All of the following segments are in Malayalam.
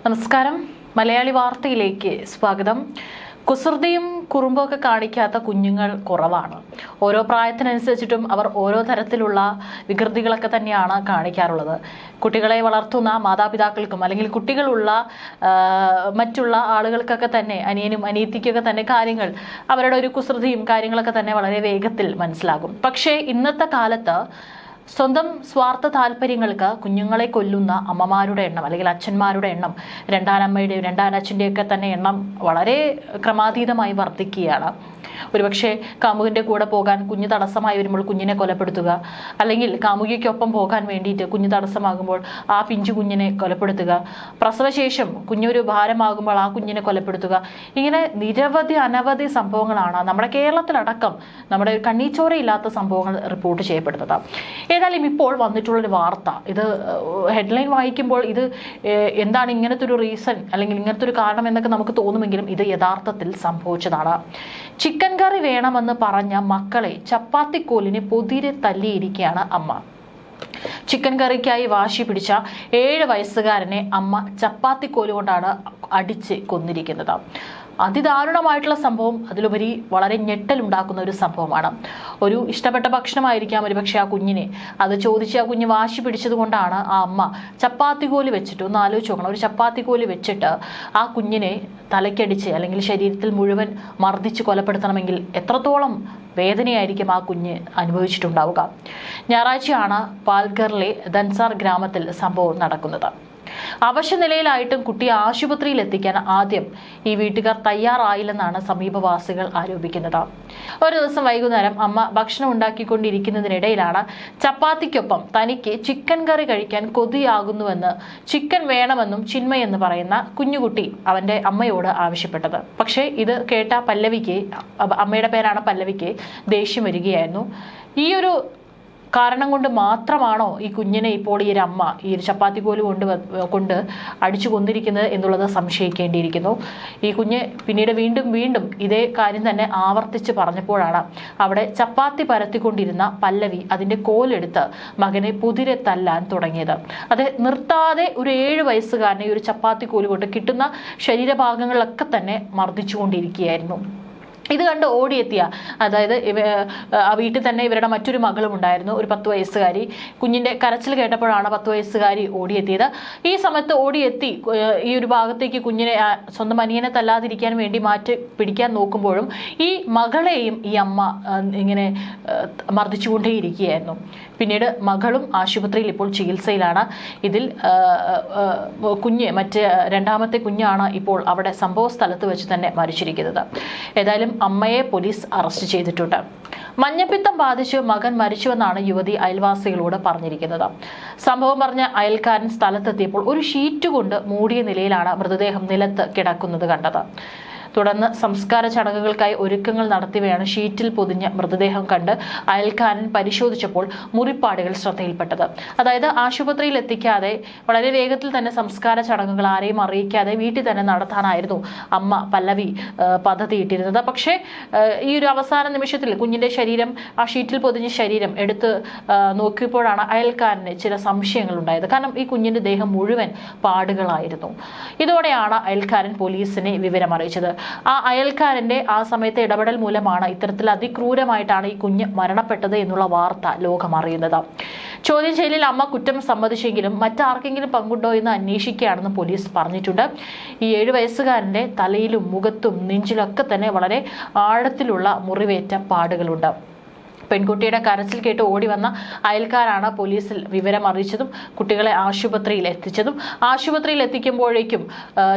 നമസ്കാരം. മലയാളി വാർത്തയിലേക്ക് സ്വാഗതം. കുസൃതിയും കുറുമ്പൊക്കെ കാണിക്കാത്ത കുഞ്ഞുങ്ങൾ കുറവാണ്. ഓരോ പ്രായത്തിനനുസരിച്ചിട്ടും അവർ ഓരോ തരത്തിലുള്ള വികൃതികളൊക്കെ തന്നെയാണ് കാണിക്കാറുള്ളത്. കുട്ടികളെ വളർത്തുന്ന മാതാപിതാക്കൾക്കും അല്ലെങ്കിൽ കുട്ടികളുള്ള മറ്റുള്ള ആളുകൾക്കൊക്കെ തന്നെ, അനിയനും അനിയത്തിക്കൊക്കെ തന്നെ കാര്യങ്ങൾ, അവരുടെ ഒരു കുസൃതിയും കാര്യങ്ങളൊക്കെ തന്നെ വളരെ വേഗത്തിൽ മനസ്സിലാകും. പക്ഷേ ഇന്നത്തെ കാലത്ത് സ്വന്തം സ്വാർത്ഥ താല്പര്യങ്ങൾക്ക് കുഞ്ഞുങ്ങളെ കൊല്ലുന്ന അമ്മമാരുടെ എണ്ണം അല്ലെങ്കിൽ അച്ഛന്മാരുടെ എണ്ണം, രണ്ടാനമ്മയുടെയും രണ്ടാനച്ഛൻ്റെയൊക്കെ തന്നെ എണ്ണം വളരെ ക്രമാതീതമായി വർദ്ധിക്കുകയാണ്. ഒരുപക്ഷെ കാമുകന്റെ കൂടെ പോകാൻ കുഞ്ഞ് തടസ്സമായി വരുമ്പോൾ കുഞ്ഞിനെ കൊലപ്പെടുത്തുക, അല്ലെങ്കിൽ കാമുകിക്കൊപ്പം പോകാൻ വേണ്ടിയിട്ട് കുഞ്ഞ് തടസ്സമാകുമ്പോൾ ആ പിഞ്ചു കുഞ്ഞിനെ കൊലപ്പെടുത്തുക, പ്രസവശേഷം കുഞ്ഞൊരു ഭാരമാകുമ്പോൾ ആ കുഞ്ഞിനെ കൊലപ്പെടുത്തുക. ഇങ്ങനെ അനവധി സംഭവങ്ങളാണ് നമ്മുടെ കേരളത്തിലടക്കം നമ്മുടെ കണ്ണീച്ചോരയില്ലാത്ത സംഭവങ്ങൾ റിപ്പോർട്ട് ചെയ്യപ്പെടുന്നത്. ഏതായാലും ഇപ്പോൾ വന്നിട്ടുള്ളൊരു വാർത്ത, ഇത് ഹെഡ്ലൈൻ വായിക്കുമ്പോൾ ഇത് എന്താണ് ഇങ്ങനത്തെ ഒരു റീസൺ അല്ലെങ്കിൽ ഇങ്ങനത്തെ ഒരു കാരണം എന്നൊക്കെ നമുക്ക് തോന്നുമെങ്കിലും ഇത് യഥാർത്ഥത്തിൽ സംഭവിച്ചതാണ്. ചിക്കൻ കറി വേണമെന്ന് പറഞ്ഞ മക്കളെ ചപ്പാത്തിക്കോലിനെ പൊതിരെ തല്ലിയിരിക്കുകയാണ് അമ്മ. ചിക്കൻ കറിക്കായി വാശി പിടിച്ച 7 വയസ്സുകാരനെ അമ്മ ചപ്പാത്തിക്കോല് കൊണ്ടാണ് അടിച്ച് കൊന്നിരിക്കുന്നത്. അതിദാരുണമായിട്ടുള്ള സംഭവം, അതിലുപരി വളരെ ഞെട്ടലുണ്ടാക്കുന്ന ഒരു സംഭവമാണ്. ഒരു ഇഷ്ടപ്പെട്ട ഭക്ഷണമായിരിക്കാം ഒരുപക്ഷെ ആ കുഞ്ഞിനെ, അത് ചോദിച്ച് ആ കുഞ്ഞ് വാശി പിടിച്ചത് കൊണ്ടാണ് ആ അമ്മ ചപ്പാത്തിക്കോല് വെച്ചിട്ട്, ഒന്ന് ആലോചിച്ച് നോക്കണം, ഒരു ചപ്പാത്തിക്കോല് വെച്ചിട്ട് ആ കുഞ്ഞിനെ തലയ്ക്കടിച്ച് അല്ലെങ്കിൽ ശരീരത്തിൽ മുഴുവൻ മർദ്ദിച്ച് കൊലപ്പെടുത്തണമെങ്കിൽ എത്രത്തോളം വേദനയായിരിക്കും ആ കുഞ്ഞ് അനുഭവിച്ചിട്ടുണ്ടാവുക. ഞായറാഴ്ചയാണ് പാൽഘറിലെ ധൻസാർ ഗ്രാമത്തിൽ സംഭവം നടക്കുന്നത്. അവശനിലയിലായിട്ടും കുട്ടിയെ ആശുപത്രിയിൽ എത്തിക്കാൻ ആദ്യം ഈ വീട്ടുകാർ തയ്യാറായില്ലെന്നാണ് സമീപവാസികൾ ആരോപിക്കുന്നത്. ഒരു ദിവസം വൈകുന്നേരം അമ്മ ഭക്ഷണം ഉണ്ടാക്കിക്കൊണ്ടിരിക്കുന്നതിനിടയിലാണ് ചപ്പാത്തിക്കൊപ്പം തനിക്ക് ചിക്കൻ കറി കഴിക്കാൻ കൊതിയാകുന്നുവെന്ന്, ചിക്കൻ വേണമെന്നും ചിന്മയെന്ന് പറയുന്ന കുഞ്ഞുകുട്ടി അവന്റെ അമ്മയോട് ആവശ്യപ്പെട്ടത്. പക്ഷേ ഇത് കേട്ട പല്ലവിക്ക്, അമ്മയുടെ പേരാണ് പല്ലവിക്ക്, ദേഷ്യം വരികയായിരുന്നു. ഈ ഒരു കാരണം കൊണ്ട് മാത്രമാണോ ഈ കുഞ്ഞിനെ ഇപ്പോൾ ഈ ഒരു അമ്മ ഈ ഒരു ചപ്പാത്തിക്കോല് കൊണ്ട് അടിച്ചു കൊന്നിരിക്കുന്നത് എന്നുള്ളത് സംശയിക്കേണ്ടിയിരിക്കുന്നു. ഈ കുഞ്ഞ് പിന്നീട് വീണ്ടും ഇതേ കാര്യം തന്നെ ആവർത്തിച്ച് പറഞ്ഞപ്പോഴാണ് അവിടെ ചപ്പാത്തി പരത്തിക്കൊണ്ടിരുന്ന പല്ലവി അതിന്റെ കോലെടുത്ത് മകനെ പുതിരെ തല്ലാൻ തുടങ്ങിയത്. അത് നിർത്താതെ ഒരു 7 വയസ്സുകാരനെ ഒരു ചപ്പാത്തിക്കോല് കൊണ്ട് കിട്ടുന്ന ശരീരഭാഗങ്ങളിലൊക്കെ തന്നെ മർദ്ദിച്ചുകൊണ്ടിരിക്കുകയായിരുന്നു. ഇത് കണ്ട് ഓടിയെത്തിയ, അതായത് ആ വീട്ടിൽ തന്നെ ഇവരുടെ മറ്റൊരു മകളും ഉണ്ടായിരുന്നു, ഒരു 10 വയസ്സുകാരി. കുഞ്ഞിന്റെ കരച്ചിൽ കേട്ടപ്പോഴാണ് 10 വയസ്സുകാരി ഓടിയെത്തിയത്. ഈ സമയത്ത് ഓടിയെത്തി ഈ ഒരു ഭാഗത്തേക്ക് കുഞ്ഞിനെ, സ്വന്തം അനിയനെ തല്ലാതിരിക്കാൻ വേണ്ടി മാറ്റി പിടിക്കാൻ നോക്കുമ്പോഴും ഈ മകളെയും ഈ അമ്മ ഇങ്ങനെ മർദ്ദിച്ചുകൊണ്ടേയിരിക്കുകയായിരുന്നു. പിന്നീട് മകളും ആശുപത്രിയിൽ ഇപ്പോൾ ചികിത്സയിലാണ്. ഇതിൽ രണ്ടാമത്തെ കുഞ്ഞാണ് ഇപ്പോൾ അവിടെ സംഭവ സ്ഥലത്ത് വെച്ച് തന്നെ മരിച്ചിരിക്കുന്നത്. ഏതായാലും അമ്മയെ പോലീസ് അറസ്റ്റ് ചെയ്തിട്ടുണ്ട്. മഞ്ഞപ്പിത്തം ബാധിച്ച് മകൻ മരിച്ചുവെന്നാണ് യുവതി അയൽവാസികളോട് പറഞ്ഞിരിക്കുന്നത്. സംഭവം പറഞ്ഞ അയൽക്കാരൻ സ്ഥലത്തെത്തിയപ്പോൾ ഒരു ഷീറ്റ് കൊണ്ട് മൂടിയ നിലയിലാണ് മൃതദേഹം നിലത്ത് കിടക്കുന്നത് കണ്ടത്. തുടർന്ന് സംസ്കാര ചടങ്ങുകൾക്കായി ഒരുക്കങ്ങൾ നടത്തിയവയാണ് ഷീറ്റിൽ പൊതിഞ്ഞ മൃതദേഹം കണ്ട് അയൽക്കാരൻ പരിശോധിച്ചപ്പോൾ മുറിപ്പാടുകൾ ശ്രദ്ധയിൽപ്പെട്ടത്. അതായത് ആശുപത്രിയിൽ എത്തിക്കാതെ വളരെ വേഗത്തിൽ തന്നെ സംസ്കാര ചടങ്ങുകൾ ആരെയും അറിയിക്കാതെ വീട്ടിൽ തന്നെ നടത്താനായിരുന്നു അമ്മ പല്ലവി പദ്ധതിയിട്ടിരുന്നത്. പക്ഷേ ഈ ഒരു അവസാന നിമിഷത്തിൽ കുഞ്ഞിന്റെ ശരീരം, ആ ഷീറ്റിൽ പൊതിഞ്ഞ ശരീരം എടുത്ത് നോക്കിയപ്പോഴാണ് അയൽക്കാരന് ചില സംശയങ്ങൾ ഉണ്ടായത്. കാരണം ഈ കുഞ്ഞിന്റെ ദേഹം മുഴുവൻ പാടുകളായിരുന്നു. ഇതോടെയാണ് അയൽക്കാരൻ പോലീസിനെ വിവരം അറിയിച്ചത്. ആ അയൽക്കാരന്റെ ആ സമയത്തെ ഇടപെടൽ മൂലമാണ് ഇത്തരത്തിൽ അതിക്രൂരമായിട്ടാണ് ഈ കുഞ്ഞ് മരണപ്പെട്ടത് എന്നുള്ള വാർത്ത ലോകം അറിയുന്നത്. ചോദ്യം ചെയ്യലിൽ അമ്മ കുറ്റം സമ്മതിച്ചെങ്കിലും മറ്റാർക്കെങ്കിലും പങ്കുണ്ടോ എന്ന് അന്വേഷിക്കുകയാണെന്ന് പോലീസ് പറഞ്ഞിട്ടുണ്ട്. ഈ 7 വയസ്സുകാരന്റെ തലയിലും മുഖത്തും നെഞ്ചിലൊക്കെ തന്നെ വളരെ ആഴത്തിലുള്ള മുറിവേറ്റ പാടുകളുണ്ട്. പെൺകുട്ടിയുടെ കരച്ചിൽ കേട്ട് ഓടി വന്ന അയൽക്കാരാണ് പോലീസിൽ വിവരം അറിയിച്ചതും കുട്ടികളെ ആശുപത്രിയിൽ എത്തിച്ചതും. ആശുപത്രിയിൽ എത്തിക്കുമ്പോഴേക്കും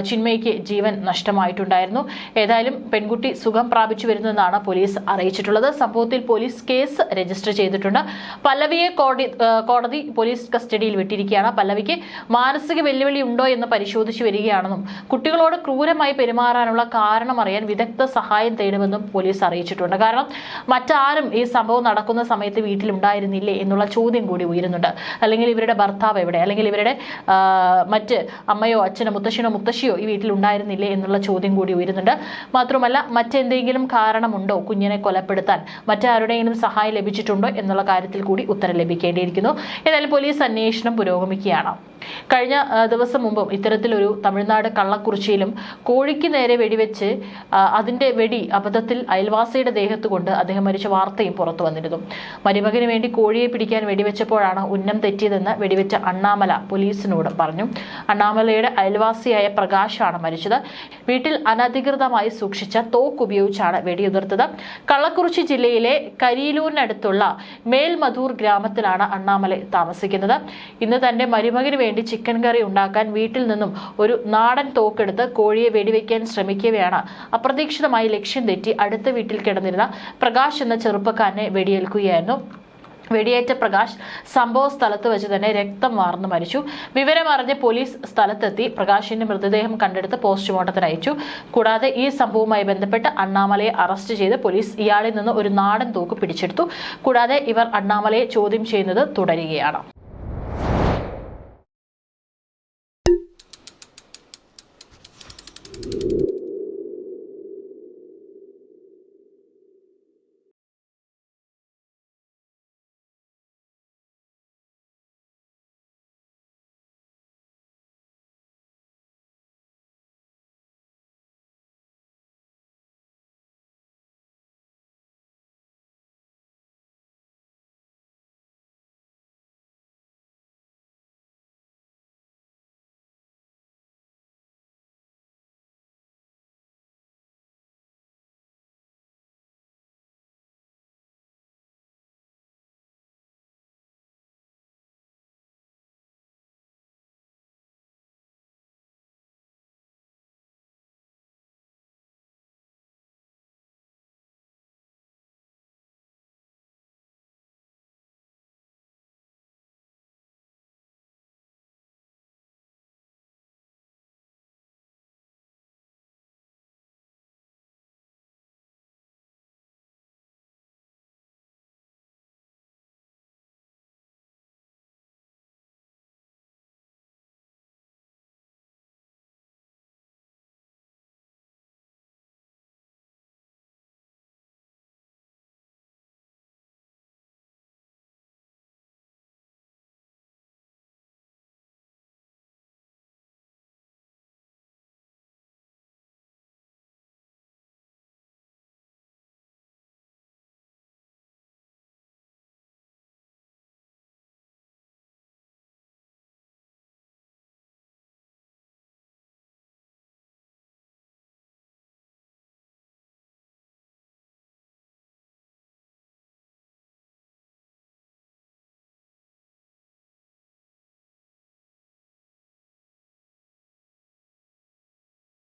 ചിന്മയ്ക്ക് ജീവൻ നഷ്ടമായിട്ടുണ്ടായിരുന്നു. ഏതായാലും പെൺകുട്ടി സുഖം പ്രാപിച്ചു വരുന്നതെന്നാണ് പോലീസ് അറിയിച്ചിട്ടുള്ളത്. സംഭവത്തിൽ പോലീസ് കേസ് രജിസ്റ്റർ ചെയ്തിട്ടുണ്ട്. പല്ലവിയെ കോടതി പോലീസ് കസ്റ്റഡിയിൽ വിട്ടിരിക്കുകയാണ്. പല്ലവിക്ക് മാനസിക വെല്ലുവിളി ഉണ്ടോ എന്ന് പരിശോധിച്ചു വരികയാണെന്നും കുട്ടികളോട് ക്രൂരമായി പെരുമാറാനുള്ള കാരണം അറിയാൻ വിദഗ്ധ സഹായം തേടുമെന്നും പോലീസ് അറിയിച്ചിട്ടുണ്ട്. കാരണം മറ്റാരും ഈ സംഭവം നടക്കുന്ന സമയത്ത് വീട്ടിലുണ്ടായിരുന്നില്ലേ എന്നുള്ള ചോദ്യം കൂടി ഉയരുന്നുണ്ട്. അല്ലെങ്കിൽ ഇവരുടെ ഭർത്താവ് എവിടെ, അല്ലെങ്കിൽ ഇവരുടെ മറ്റ് അമ്മയോ അച്ഛനോ മുത്തശ്ശനോ മുത്തശ്ശിയോ ഈ വീട്ടിലുണ്ടായിരുന്നില്ലേ എന്നുള്ള ചോദ്യം കൂടി ഉയരുന്നുണ്ട്. മാത്രമല്ല മറ്റെന്തെങ്കിലും കാരണമുണ്ടോ കുഞ്ഞിനെ കൊലപ്പെടുത്താൻ, മറ്റാരുടെയെങ്കിലും സഹായം ലഭിച്ചിട്ടുണ്ടോ എന്നുള്ള കാര്യത്തിൽ കൂടി ഉത്തരം ലഭിക്കേണ്ടിയിരിക്കുന്നു. ഏതായാലും പോലീസ് അന്വേഷണം പുരോഗമിക്കുകയാണ്. കഴിഞ്ഞ ദിവസം മുമ്പും ഇത്തരത്തിലൊരു തമിഴ്നാട് കള്ളക്കുറിച്ചിയിലും കോഴിക്ക് നേരെ വെടിവെച്ച് അതിന്റെ വെടി അബദ്ധത്തിൽ അയൽവാസിയുടെ ദേഹത്ത് കൊണ്ട് അദ്ദേഹം മരിച്ച വാർത്തയും പുറത്തു വന്നിരുന്നു. മരുമകന് വേണ്ടി കോഴിയെ പിടിക്കാൻ വെടിവെച്ചപ്പോഴാണ് ഉന്നം തെറ്റിയതെന്ന് വെടിവെച്ച അണ്ണാമല പോലീസിനോട് പറഞ്ഞു. അണ്ണാമലയുടെ അയൽവാസിയായ പ്രകാശാണ് മരിച്ചത്. വീട്ടിൽ അനധികൃതമായി സൂക്ഷിച്ച തോക്ക് ഉപയോഗിച്ചാണ് വെടിയുതിർത്തത്. കള്ളക്കുറിച്ചി ജില്ലയിലെ കരിയിലൂരിനടുത്തുള്ള മേൽമധൂർ ഗ്രാമത്തിലാണ് അണ്ണാമല താമസിക്കുന്നത്. ഇന്ന് തന്റെ മരുമകന് വേണ്ടി ചിക്കൻ കറി ഉണ്ടാക്കാൻ വീട്ടിൽ നിന്നും ഒരു നാടൻ തോക്കെടുത്ത് കോഴിയെ വെടിവെക്കാൻ ശ്രമിക്കവെയാണ് അപ്രതീക്ഷിതമായി ലക്ഷ്യം തെറ്റി അടുത്ത വീട്ടിൽ കിടന്നിരുന്ന പ്രകാശ് എന്ന ചെറുപ്പക്കാരനെ വെടിയേൽക്കുകയായിരുന്നു. വെടിയേറ്റ പ്രകാശ് സംഭവ സ്ഥലത്ത് വെച്ച് തന്നെ രക്തം വാർന്നു മരിച്ചു. വിവരമറിഞ്ഞ് പോലീസ് സ്ഥലത്തെത്തി പ്രകാശിന്റെ മൃതദേഹം കണ്ടെടുത്ത് പോസ്റ്റ്മോർട്ടത്തിന് അയച്ചു. കൂടാതെ ഈ സംഭവവുമായി ബന്ധപ്പെട്ട് അണ്ണാമലയെ അറസ്റ്റ് ചെയ്ത് പോലീസ് ഇയാളിൽ നിന്ന് ഒരു നാടൻ തോക്ക് പിടിച്ചെടുത്തു. കൂടാതെ ഇവർ അണ്ണാമലയെ ചോദ്യം ചെയ്യുന്നത് തുടരുകയാണ്.